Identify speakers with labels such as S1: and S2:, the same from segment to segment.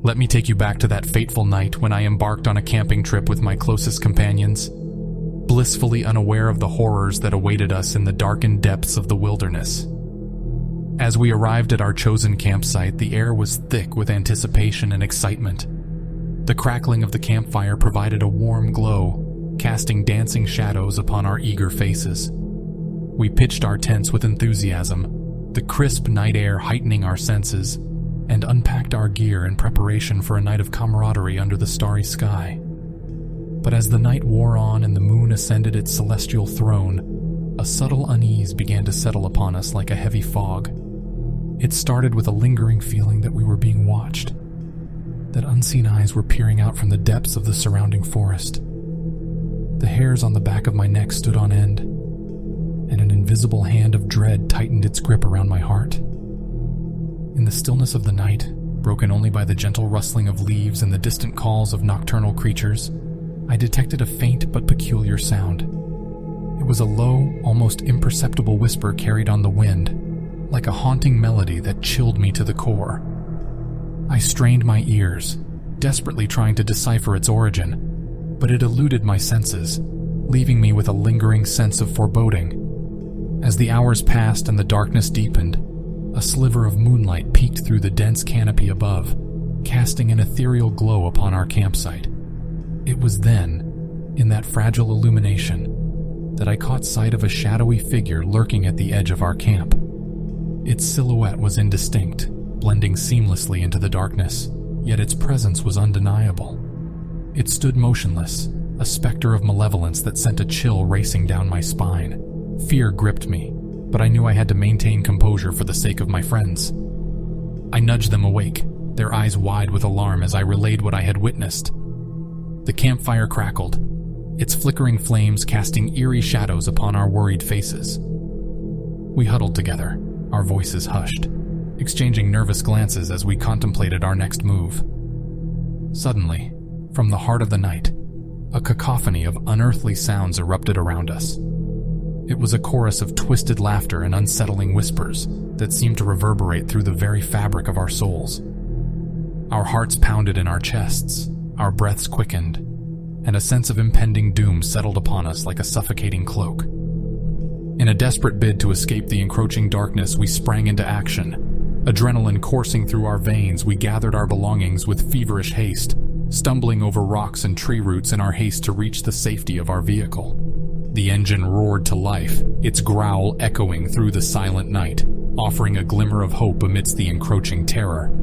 S1: Let me take you back to that fateful night when I embarked on a camping trip with my closest companions, blissfully unaware of the horrors that awaited us in the darkened depths of the wilderness. As we arrived at our chosen campsite, the air was thick with anticipation and excitement. The crackling of the campfire provided a warm glow, casting dancing shadows upon our eager faces. We pitched our tents with enthusiasm, the crisp night air heightening our senses, and unpacked our gear in preparation for a night of camaraderie under the starry sky. But as the night wore on and the moon ascended its celestial throne, a subtle unease began to settle upon us like a heavy fog. It started with a lingering feeling that we were being watched, that unseen eyes were peering out from the depths of the surrounding forest. The hairs on the back of my neck stood on end, and an invisible hand of dread tightened its grip around my heart. In the stillness of the night, broken only by the gentle rustling of leaves and the distant calls of nocturnal creatures, I detected a faint but peculiar sound. It was a low, almost imperceptible whisper carried on the wind, like a haunting melody that chilled me to the core. I strained my ears, desperately trying to decipher its origin, but it eluded my senses, leaving me with a lingering sense of foreboding. As the hours passed and the darkness deepened, a sliver of moonlight peeked through the dense canopy above, casting an ethereal glow upon our campsite. It was then, in that fragile illumination, that I caught sight of a shadowy figure lurking at the edge of our camp. Its silhouette was indistinct, blending seamlessly into the darkness, yet its presence was undeniable. It stood motionless, a specter of malevolence that sent a chill racing down my spine. Fear gripped me, but I knew I had to maintain composure for the sake of my friends. I nudged them awake, their eyes wide with alarm as I relayed what I had witnessed. The campfire crackled, its flickering flames casting eerie shadows upon our worried faces. We huddled together, our voices hushed, exchanging nervous glances as we contemplated our next move. Suddenly, from the heart of the night, a cacophony of unearthly sounds erupted around us. It was a chorus of twisted laughter and unsettling whispers that seemed to reverberate through the very fabric of our souls. Our hearts pounded in our chests, our breaths quickened, and a sense of impending doom settled upon us like a suffocating cloak. In a desperate bid to escape the encroaching darkness, we sprang into action. Adrenaline coursing through our veins, we gathered our belongings with feverish haste, stumbling over rocks and tree roots in our haste to reach the safety of our vehicle. The engine roared to life, its growl echoing through the silent night, offering a glimmer of hope amidst the encroaching terror.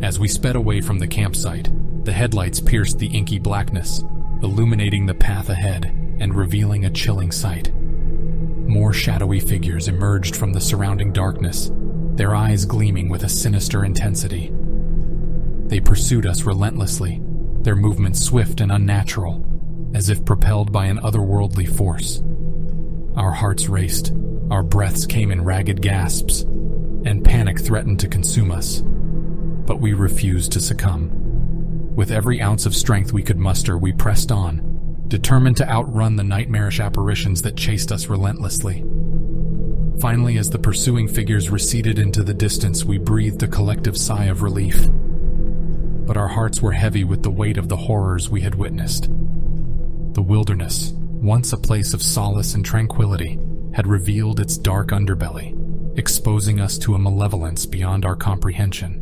S1: As we sped away from the campsite, the headlights pierced the inky blackness, illuminating the path ahead and revealing a chilling sight. More shadowy figures emerged from the surrounding darkness, their eyes gleaming with a sinister intensity. They pursued us relentlessly, their movements swift and unnatural, as if propelled by an otherworldly force. Our hearts raced, our breaths came in ragged gasps, and panic threatened to consume us. But we refused to succumb. With every ounce of strength we could muster, we pressed on, determined to outrun the nightmarish apparitions that chased us relentlessly. Finally, as the pursuing figures receded into the distance, we breathed a collective sigh of relief. But our hearts were heavy with the weight of the horrors we had witnessed. The wilderness, once a place of solace and tranquility, had revealed its dark underbelly, exposing us to a malevolence beyond our comprehension.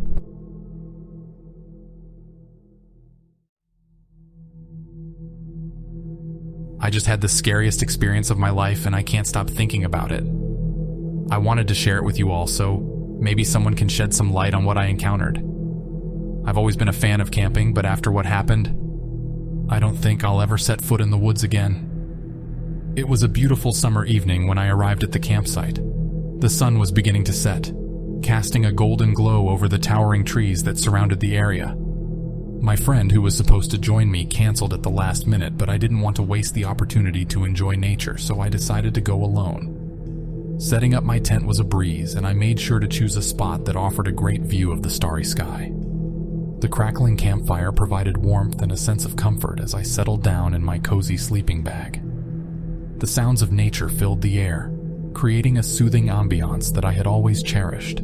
S1: I just had the scariest experience of my life and I can't stop thinking about it. I wanted to share it with you all, so maybe someone can shed some light on what I encountered. I've always been a fan of camping, but after what happened, I don't think I'll ever set foot in the woods again. It was a beautiful summer evening when I arrived at the campsite. The sun was beginning to set, casting a golden glow over the towering trees that surrounded the area. My friend who was supposed to join me canceled at the last minute, but I didn't want to waste the opportunity to enjoy nature, so I decided to go alone. Setting up my tent was a breeze, and I made sure to choose a spot that offered a great view of the starry sky. The crackling campfire provided warmth and a sense of comfort as I settled down in my cozy sleeping bag. The sounds of nature filled the air, creating a soothing ambiance that I had always cherished.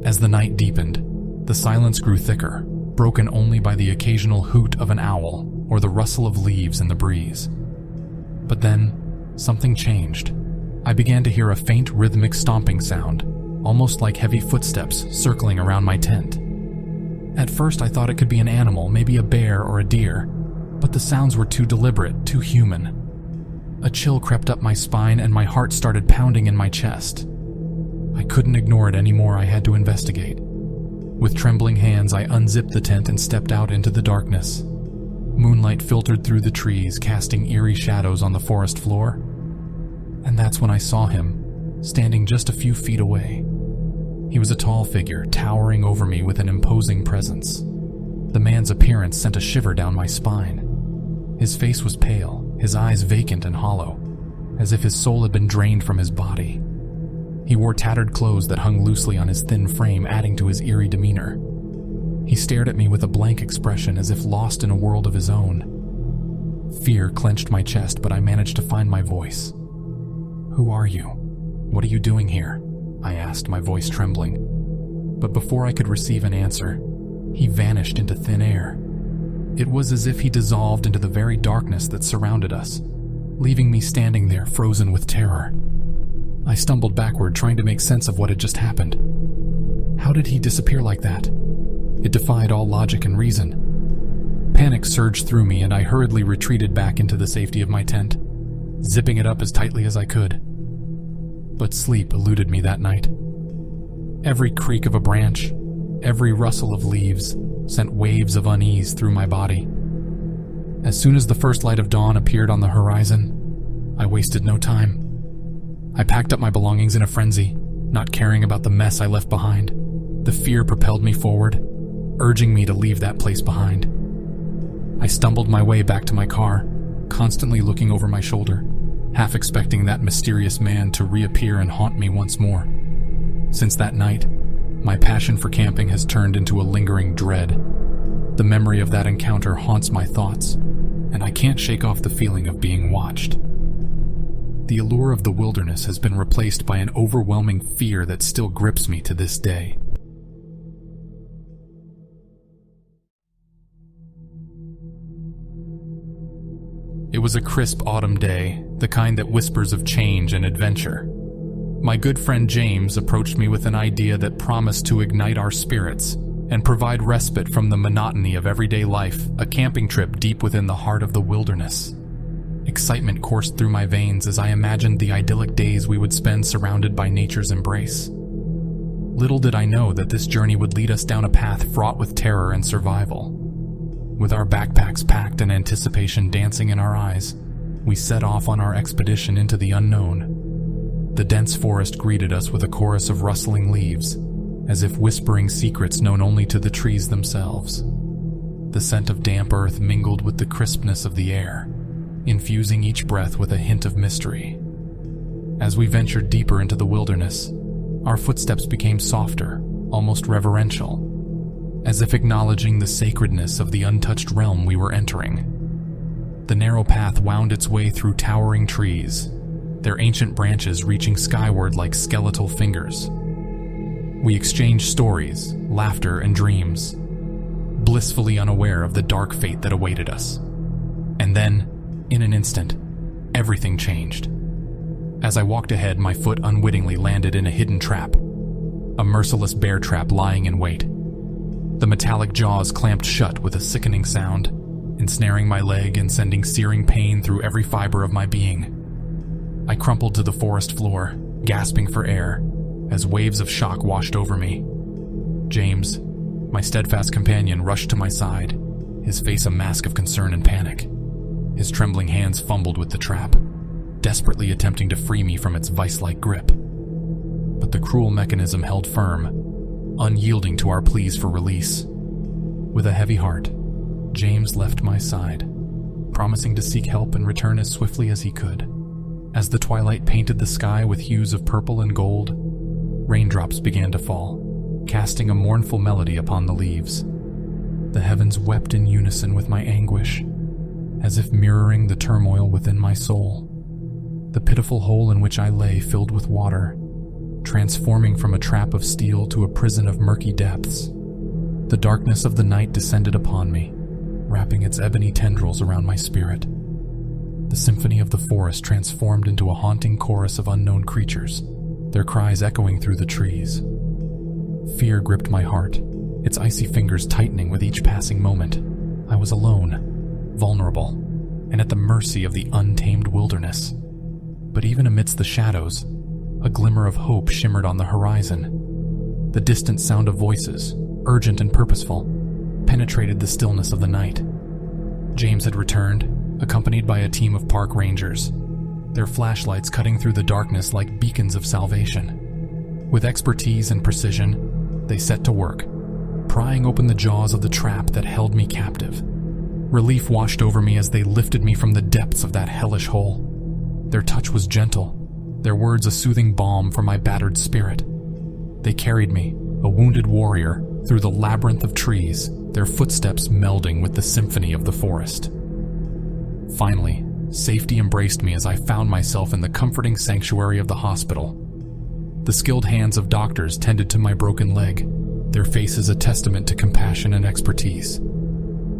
S1: As the night deepened, the silence grew thicker, broken only by the occasional hoot of an owl or the rustle of leaves in the breeze. But then, something changed. I began to hear a faint rhythmic stomping sound, almost like heavy footsteps circling around my tent. At first I thought it could be an animal, maybe a bear or a deer, but the sounds were too deliberate, too human. A chill crept up my spine and my heart started pounding in my chest. I couldn't ignore it anymore. I had to investigate. With trembling hands, I unzipped the tent and stepped out into the darkness. Moonlight filtered through the trees, casting eerie shadows on the forest floor. And that's when I saw him, standing just a few feet away. He was a tall figure, towering over me with an imposing presence. The man's appearance sent a shiver down my spine. His face was pale, his eyes vacant and hollow, as if his soul had been drained from his body. He wore tattered clothes that hung loosely on his thin frame, adding to his eerie demeanor. He stared at me with a blank expression, as if lost in a world of his own. Fear clenched my chest, but I managed to find my voice. "Who are you? What are you doing here?" I asked, my voice trembling. But before I could receive an answer, he vanished into thin air. It was as if he dissolved into the very darkness that surrounded us, leaving me standing there frozen with terror. I stumbled backward, trying to make sense of what had just happened. How did he disappear like that? It defied all logic and reason. Panic surged through me, and I hurriedly retreated back into the safety of my tent, zipping it up as tightly as I could. But sleep eluded me that night. Every creak of a branch, every rustle of leaves, sent waves of unease through my body. As soon as the first light of dawn appeared on the horizon, I wasted no time. I packed up my belongings in a frenzy, not caring about the mess I left behind. The fear propelled me forward, urging me to leave that place behind. I stumbled my way back to my car, constantly looking over my shoulder, half expecting that mysterious man to reappear and haunt me once more. Since that night, my passion for camping has turned into a lingering dread. The memory of that encounter haunts my thoughts, and I can't shake off the feeling of being watched. The allure of the wilderness has been replaced by an overwhelming fear that still grips me to this day. It was a crisp autumn day, the kind that whispers of change and adventure. My good friend James approached me with an idea that promised to ignite our spirits and provide respite from the monotony of everyday life, a camping trip deep within the heart of the wilderness. Excitement coursed through my veins as I imagined the idyllic days we would spend surrounded by nature's embrace. Little did I know that this journey would lead us down a path fraught with terror and survival. With our backpacks packed and anticipation dancing in our eyes, we set off on our expedition into the unknown. The dense forest greeted us with a chorus of rustling leaves, as if whispering secrets known only to the trees themselves. The scent of damp earth mingled with the crispness of the air, infusing each breath with a hint of mystery. As we ventured deeper into the wilderness, our footsteps became softer, almost reverential, as if acknowledging the sacredness of the untouched realm we were entering. The narrow path wound its way through towering trees, their ancient branches reaching skyward like skeletal fingers. We exchanged stories, laughter, and dreams, blissfully unaware of the dark fate that awaited us. And then, in an instant, everything changed. As I walked ahead, my foot unwittingly landed in a hidden trap, a merciless bear trap lying in wait. The metallic jaws clamped shut with a sickening sound, ensnaring my leg and sending searing pain through every fiber of my being. I crumpled to the forest floor, gasping for air, as waves of shock washed over me. James, my steadfast companion, rushed to my side, his face a mask of concern and panic. His trembling hands fumbled with the trap, desperately attempting to free me from its vice-like grip. But the cruel mechanism held firm, unyielding to our pleas for release. With a heavy heart, James left my side, promising to seek help and return as swiftly as he could. As the twilight painted the sky with hues of purple and gold, raindrops began to fall, casting a mournful melody upon the leaves. The heavens wept in unison with my anguish, as if mirroring the turmoil within my soul. The pitiful hole in which I lay filled with water, transforming from a trap of steel to a prison of murky depths. The darkness of the night descended upon me, wrapping its ebony tendrils around my spirit. The symphony of the forest transformed into a haunting chorus of unknown creatures, their cries echoing through the trees. Fear gripped my heart, its icy fingers tightening with each passing moment. I was alone, vulnerable, and at the mercy of the untamed wilderness. But even amidst the shadows, a glimmer of hope shimmered on the horizon. The distant sound of voices, urgent and purposeful, penetrated the stillness of the night. James had returned, accompanied by a team of park rangers, their flashlights cutting through the darkness like beacons of salvation. With expertise and precision, they set to work, prying open the jaws of the trap that held me captive. Relief washed over me as they lifted me from the depths of that hellish hole. Their touch was gentle, their words a soothing balm for my battered spirit. They carried me, a wounded warrior, through the labyrinth of trees, their footsteps melding with the symphony of the forest. Finally, safety embraced me as I found myself in the comforting sanctuary of the hospital. The skilled hands of doctors tended to my broken leg, their faces a testament to compassion and expertise.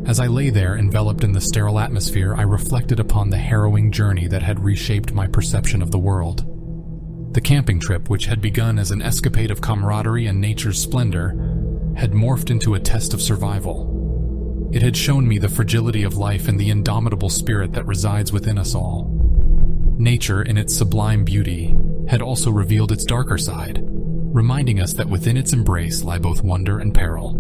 S1: As I lay there, enveloped in the sterile atmosphere, I reflected upon the harrowing journey that had reshaped my perception of the world. The camping trip, which had begun as an escapade of camaraderie and nature's splendor, had morphed into a test of survival. It had shown me the fragility of life and the indomitable spirit that resides within us all. Nature, in its sublime beauty, had also revealed its darker side, reminding us that within its embrace lie both wonder and peril.